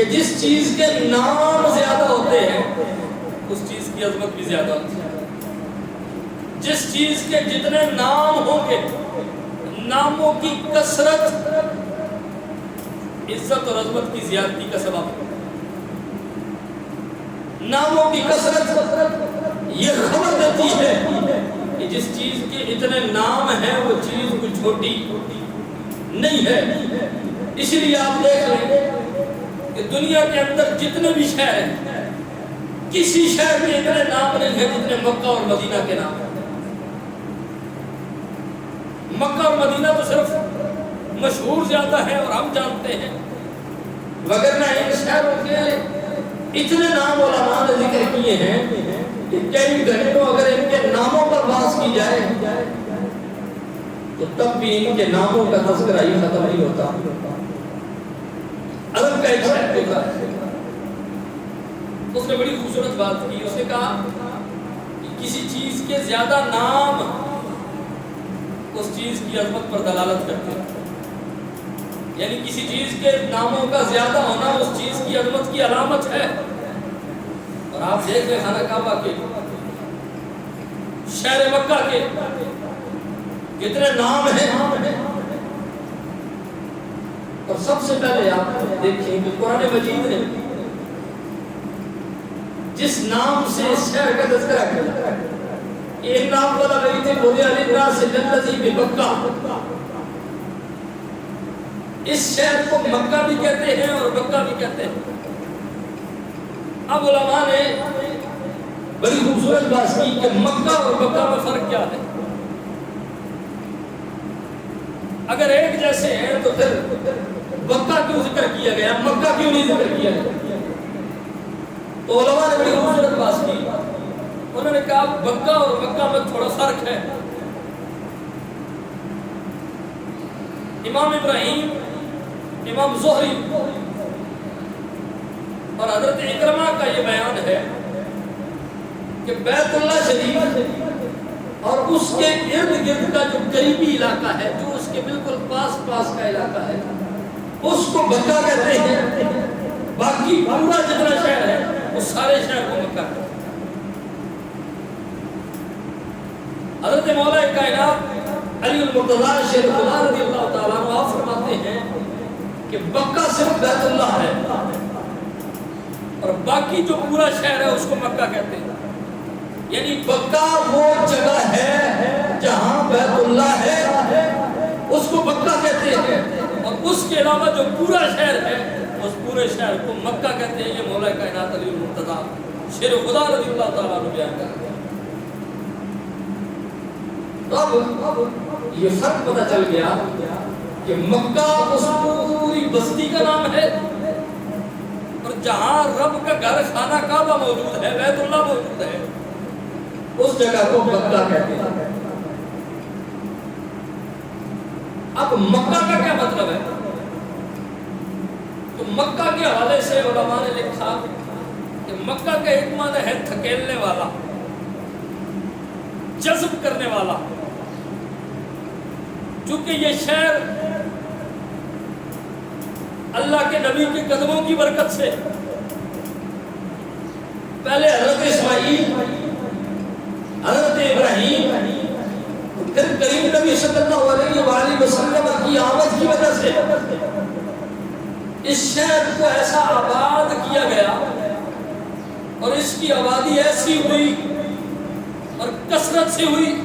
کہ جس چیز کے نام زیادہ ہوتے ہیں اس چیز کی عظمت بھی زیادہ ہوتی ہے. جس چیز کے جتنے نام ہوں گے ناموں کی کثرت عزت اور عظمت کی زیادتی کا سبب ہے. ناموں کی کثرت یہ خبر دیتی ہے کہ جس چیز کے اتنے نام ہیں وہ چیز کوئی چھوٹی نہیں ہے. اس لیے آپ دیکھ لیں کہ دنیا کے اندر جتنے بھی شہر ہیں کسی شہر میں اتنے نام نہیں ہیں جتنے مکہ اور مدینہ کے نام ہیں. مکہ اور مدینہ تو صرف مشہور زیادہ ہے اور ہم جانتے ہیں، وگرنہ ان شہروں کے اتنے نام علماء نے ذکر کیے ہیں کہ کئی گھنٹوں اگر ان کے ناموں پر بحث کی جائے تو تب بھی ان کے ناموں کا تذکرہ ہی ختم نہیں ہوتا. عرب کا ایک شاعر دیکھا، اس نے بڑی خوبصورت بات کی. اس نے کہا کہ کسی چیز کے زیادہ نام اس چیز کی عظمت پر دلالت کرتے ہیں. یعنی کسی چیز کے ناموں کا زیادہ ہونا اس چیز کی عظمت کی علامت ہے. اور آپ دیکھ لیں خانہ کعبہ کے، شہر مکہ کے کتنے نام ہیں. اور سب سے پہلے آپ دیکھیں کہ قرآن مجید نے جس نام سے اس شہر کا تذکرہ کیا، ایک نام والا میری تھی بودیا لینا سے للذی بمکہ. اس شہر کو مکہ بھی کہتے ہیں اور بکہ بھی کہتے ہیں. اب علماء نے بڑی خوبصورت بات کی کہ مکہ اور بکہ میں فرق کیا ہے. اگر ایک جیسے ہیں تو پھر بکہ کیوں ذکر کیا گیا، مکہ کیوں نہیں ذکر کیا گیا؟ تو علماء نے بڑی خوبصورت بات کی. انہوں نے کہا بکہ اور مکہ میں تھوڑا فرق ہے. امام ابراہیم، امام زہری اور حضرت اکرمہ کا یہ بیان ہے کہ بیت اللہ شریف اور اس کے ارد گرد کا جو قریبی علاقہ ہے، جو اس کے بالکل پاس کا علاقہ ہے، اس کو بکہ کہتے ہیں. باقی پورا جتنا شہر ہے وہ سارے شہر کو مکہ کہتے ہیں. حضرت مولا کائنات علی المرتضیٰ شیر خدا رضی اللہ تعالیٰ عنہ آپ فرماتے ہیں کہ مکہ صرف بیت اللہ ہے اور باقی جو پورا شہر ہے اس کو مکہ کہتے ہیں. یعنی مکہ وہ جگہ ہے جہاں بیت اللہ ہے اس کو مکہ کہتے ہیں، اور اس کے علاوہ جو پورا شہر ہے اس پورے شہر کو مکہ کہتے ہیں. یہ مولا کائنات علی المرتضیٰ شیر خدا رضی اللہ تعالیٰ عنہ بیان کرتے ہیں. اب یہ فرق پتہ چل گیا کہ مکہ اس پوری بستی کا نام ہے، اور جہاں رب کا گھر خانہ کعبہ موجود ہے، بیت اللہ موجود ہے، اس جگہ کو مکہ کہتے ہیں. اب مکہ کا کیا مطلب ہے؟ تو مکہ کے حوالے سے علماء نے لکھا کہ مکہ کا ایک معنی ہے تھکیلنے والا، جذب کرنے والا. چونکہ یہ شہر اللہ کے نبی کے قدموں کی برکت سے پہلے حضرت اسماعیل، حضرت ابراہیم، پھر کریم نبی صلی اللہ علیہ وآلہ وسلم کی آمد کی وجہ سے اس شہر کو ایسا آباد کیا گیا اور اس کی آبادی ایسی ہوئی اور کثرت سے ہوئی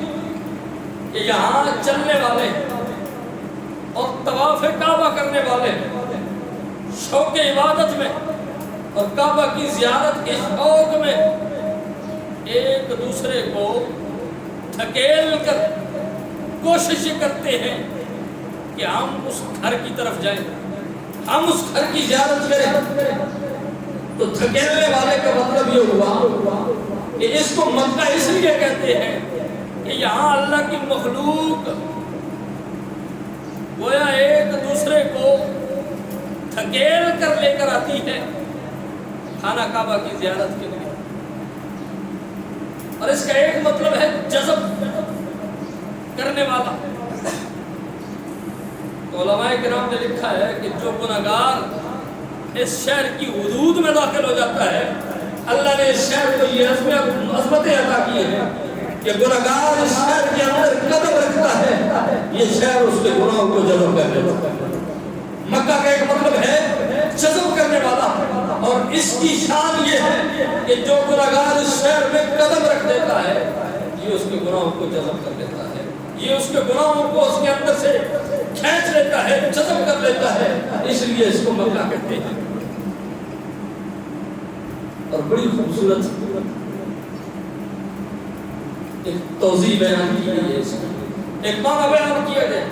کہ یہاں چلنے والے اور طواف کعبہ کرنے والے شوق عبادت میں اور کعبہ کی زیارت کے شوق میں ایک دوسرے کو دھکیل کر کوشش کرتے ہیں کہ ہم اس گھر کی طرف جائیں، ہم اس گھر کی زیارت کریں. تو دھکیلنے والے کا مطلب یہ ہوا کہ اس کو مکہ اس لیے کہتے ہیں کہ یہاں اللہ کی مخلوق گویا ایک دوسرے کو دھکیل کر لے کر آتی ہے خانہ کعبہ کی زیارت کے لیے. اور اس کا ایک مطلب ہے جذب کرنے والا. تو علماء کرام نے لکھا ہے کہ جو گناہگار اس شہر کی حدود میں داخل ہو جاتا ہے، اللہ نے اس شہر کو یہ عظمتیں عطا کی ہے کہ گناہگار اس شہر کے اندر قدم رکھتا ہے، یہ شہر اس کے گناہوں کو جذب کر لیتا ہے۔ مکہ کا ایک مطلب ہے جذب کرنے والا، اور اس کی شان یہ ہے کہ جو گناہگار اس شہر میں قدم رکھ دیتا ہے یہ اس کے گناہوں کو جذب کر لیتا ہے، یہ اس کے گناہوں کو اس کے اندر سے کھینچ لیتا ہے، جذب کر لیتا ہے، اس لیے اس کو مکہ کہتے ہیں۔ اور بڑی خوبصورت ایک توضیح بیان کی گئی ہے، اس کی ایک معنی بیان کیا گیا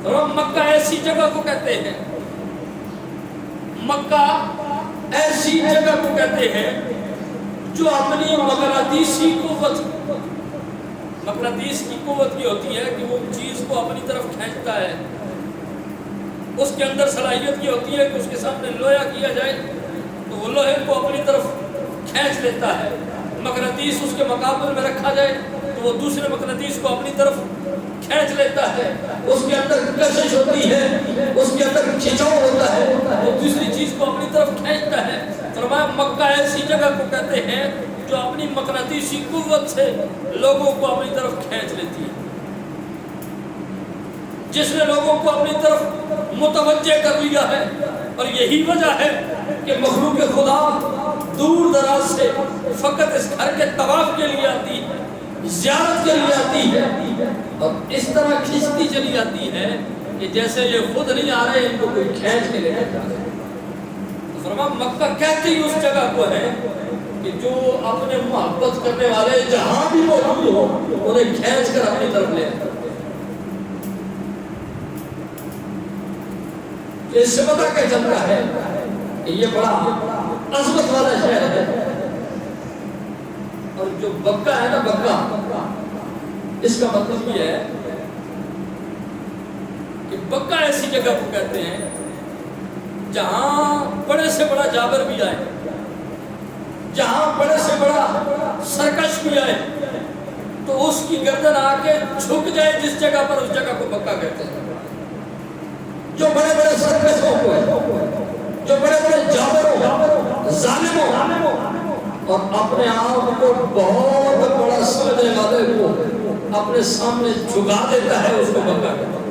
اور مکہ ایسی جگہ کو کہتے ہیں، مکہ ایسی جگہ کو کہتے ہیں جو اپنی مغناطیسی قوت، مغناطیس کی قوت یہ ہوتی ہے کہ وہ چیز کو اپنی طرف کھینچتا ہے، اس کے اندر صلاحیت یہ ہوتی ہے کہ اس کے سامنے لوہا کیا جائے تو وہ لوہے کو اپنی طرف کھینچ لیتا ہے، مغناطیس اس کے مقابل میں رکھا جائے تو وہ دوسرے مغناطیس کو اپنی طرف کھینچ لیتا ہے، اس کے اندر کشش ہوتی ہے، اس کے اندر کھچاؤ ہوتا ہے، وہ دوسری چیز کو اپنی طرف کھینچتا ہے۔ فرمایا مکہ ایسی جگہ کو کہتے ہیں جو اپنی مغناطیسی قوت سے لوگوں کو اپنی طرف کھینچ لیتی ہے، جس نے لوگوں کو اپنی طرف متوجہ کر لیا ہے، اور یہی وجہ ہے کہ مخلوق خدا دور دراز سے فقط اس گھر کے طواف کے لیے آتی ہے، زیارت کے لیے آتی ہے، اور اس طرح کھینچتی چلی آتی ہے کہ جیسے یہ خود نہیں آ رہے، ان کو کوئی کھینچ کے لے جا رہا ہے۔ فرمایا مکہ کہتی اس جگہ کو ہے کہ جو اپنے محبت کرنے والے جہاں بھی موجود ہو انہیں کھینچ کر اپنی طرف لے آتا ہے۔ اس سے پتہ کیا چلتا ہے کہ یہ بڑا عظمت والا شہر ہے، اور جو بکہ ہے نا، بکہ اس کا مطلب یہ ہے کہ بکہ ایسی جگہ کو کہتے ہیں جہاں بڑے سے بڑا جابر بھی آئے، جہاں بڑے سے بڑا سرکش بھی آئے تو اس کی گردن آ کے جھک جائے جس جگہ پر، اس جگہ کو بکہ کہتے ہیں۔ جو بڑے بڑے سرکشوں کو، جو بڑے بڑے جابروں، ظالموں اور اپنے آپ کو بہت بڑا سمجھنے والے کو اپنے سامنے جھکا دیتا ہے، اس کو بکا کہتا ہے۔